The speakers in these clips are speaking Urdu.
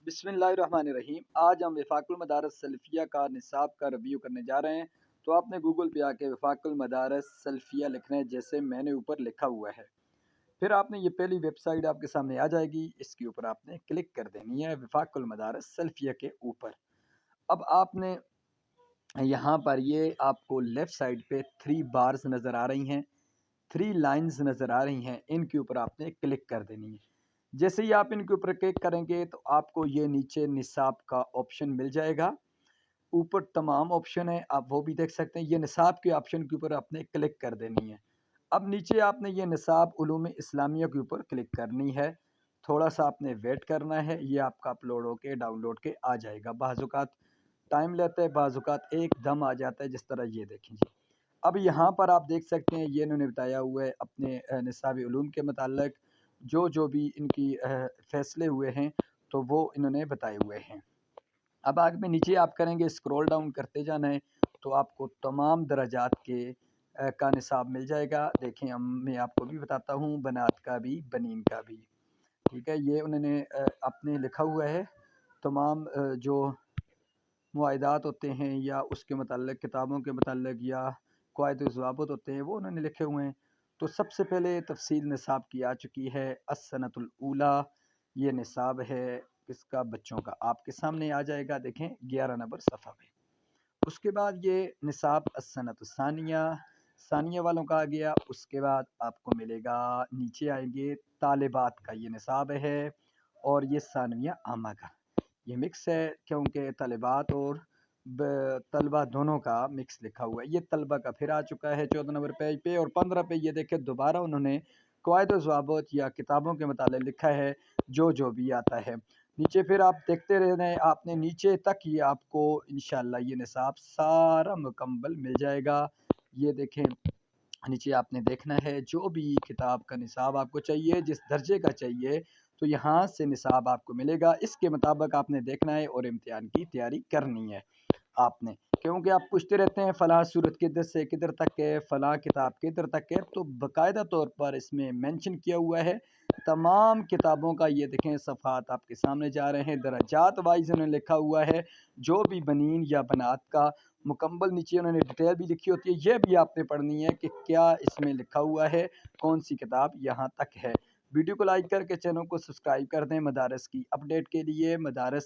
بسم اللہ الرحمن الرحیم۔ آج ہم وفاق المدارس سلفیہ کا نصاب کا ریویو کرنے جا رہے ہیں۔ تو آپ نے گوگل پہ آ کے وفاق المدارس سلفیہ لکھنا ہے، جیسے میں نے اوپر لکھا ہوا ہے۔ پھر آپ نے یہ پہلی ویب سائٹ آپ کے سامنے آ جائے گی، اس کے اوپر آپ نے کلک کر دینی ہے وفاق المدارس سلفیہ کے اوپر۔ اب آپ نے یہاں پر یہ آپ کو لیفٹ سائڈ پہ 3 بارز نظر آ رہی ہیں، 3 لائنز نظر آ رہی ہیں، ان کے اوپر آپ نے کلک کر دینی ہے۔ جیسے ہی آپ ان کے اوپر کلک کریں گے تو آپ کو یہ نیچے نصاب کا آپشن مل جائے گا۔ اوپر تمام آپشن ہیں، آپ وہ بھی دیکھ سکتے ہیں۔ یہ نصاب کے آپشن کے اوپر آپ نے کلک کر دینی ہے۔ اب نیچے آپ نے یہ نصاب علوم اسلامیہ کے اوپر کلک کرنی ہے۔ تھوڑا سا آپ نے ویٹ کرنا ہے، یہ آپ کا اپلوڈ ہو کے ڈاؤن لوڈ کے آ جائے گا۔ بعض اوقات ٹائم لیتا ہے، بعض اوقات ایک دم آ جاتا ہے، جس طرح یہ دیکھیں جی۔ اب یہاں پر آپ دیکھ سکتے ہیں یہ انہوں نے بتایا ہوا ہے اپنے نصابی علوم کے متعلق جو بھی ان کی فیصلے ہوئے ہیں تو وہ انہوں نے بتائے ہوئے ہیں۔ اب آگے میں نیچے آپ کریں گے، اسکرول ڈاؤن کرتے جانا ہے تو آپ کو تمام درجات کے کا نصاب مل جائے گا۔ دیکھیں میں آپ کو بھی بتاتا ہوں، بنات کا بھی بنین کا بھی، ٹھیک ہے۔ یہ انہوں نے اپنے لکھا ہوا ہے، تمام جو معاہدات ہوتے ہیں یا اس کے متعلق کتابوں کے متعلق یا قواعد و ضوابط ہوتے ہیں وہ انہوں نے لکھے ہوئے ہیں۔ تو سب سے پہلے تفصیل نصاب کی آ چکی ہے، السنۃ الاولیٰ، یہ نصاب ہے کس کا؟ بچوں کا۔ آپ کے سامنے آ جائے گا، دیکھیں 11 نمبر صفحہ پہ۔ اس کے بعد یہ نصاب السنۃ الثانیہ، ثانیہ والوں کا آ گیا۔ اس کے بعد آپ کو ملے گا، نیچے آئیں گے، طالبات کا یہ نصاب ہے، اور یہ ثانویہ عامہ کا یہ مکس ہے، کیونکہ طالبات اور طلبہ دونوں کا مکس لکھا ہوا ہے۔ یہ طلبہ کا پھر آ چکا ہے 14 نمبر پیج پہ، اور 15 پہ یہ دیکھیں دوبارہ انہوں نے قواعد و ضوابط یا کتابوں کے متعلق لکھا ہے، جو بھی آتا ہے نیچے۔ پھر آپ دیکھتے رہنا ہے، آپ نے نیچے تک یہ آپ کو انشاءاللہ یہ نصاب سارا مکمل مل جائے گا۔ یہ دیکھیں نیچے آپ نے دیکھنا ہے، جو بھی کتاب کا نصاب آپ کو چاہیے، جس درجے کا چاہیے، تو یہاں سے نصاب آپ کو ملے گا۔ اس کے مطابق آپ نے دیکھنا ہے اور امتحان کی تیاری کرنی ہے آپ نے، کیونکہ آپ پوچھتے رہتے ہیں فلاں صورت کدھر سے کدھر تک ہے، فلاں کتاب کدھر تک ہے، تو باقاعدہ طور پر اس میں مینشن کیا ہوا ہے تمام کتابوں کا۔ یہ دیکھیں صفحات آپ کے سامنے جا رہے ہیں، درجات وائز انہوں نے لکھا ہوا ہے، جو بھی بنین یا بنات کا مکمل نیچے انہوں نے ڈیٹیل بھی لکھی ہوتی ہے، یہ بھی آپ نے پڑھنی ہے کہ کیا اس میں لکھا ہوا ہے، کون سی کتاب یہاں تک ہے۔ ویڈیو کو لائک کر کے چینل کو سبسکرائب کر دیں مدارس کی اپڈیٹ کے لیے۔ مدارس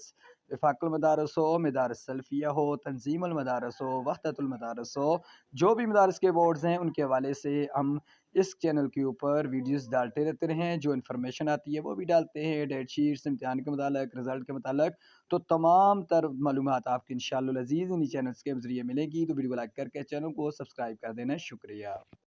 وفاق المدارس ہو، مدارس سلفیہ ہو، تنظیم المدارس ہو، وحدت المدارس ہو، جو بھی مدارس کے بورڈز ہیں ان کے حوالے سے ہم اس چینل کے اوپر ویڈیوز ڈالتے رہتے ہیں، جو انفارمیشن آتی ہے وہ بھی ڈالتے ہیں، ڈیٹ شیٹس، امتحان کے متعلق، رزلٹ کے متعلق۔ تو تمام تر معلومات آپ کے انشاءاللہ العزیز انہی چینلز کے ذریعے ملے گی۔ تو ویڈیو کو لائک کر کے چینل کو سبسکرائب کر دینا، شکریہ۔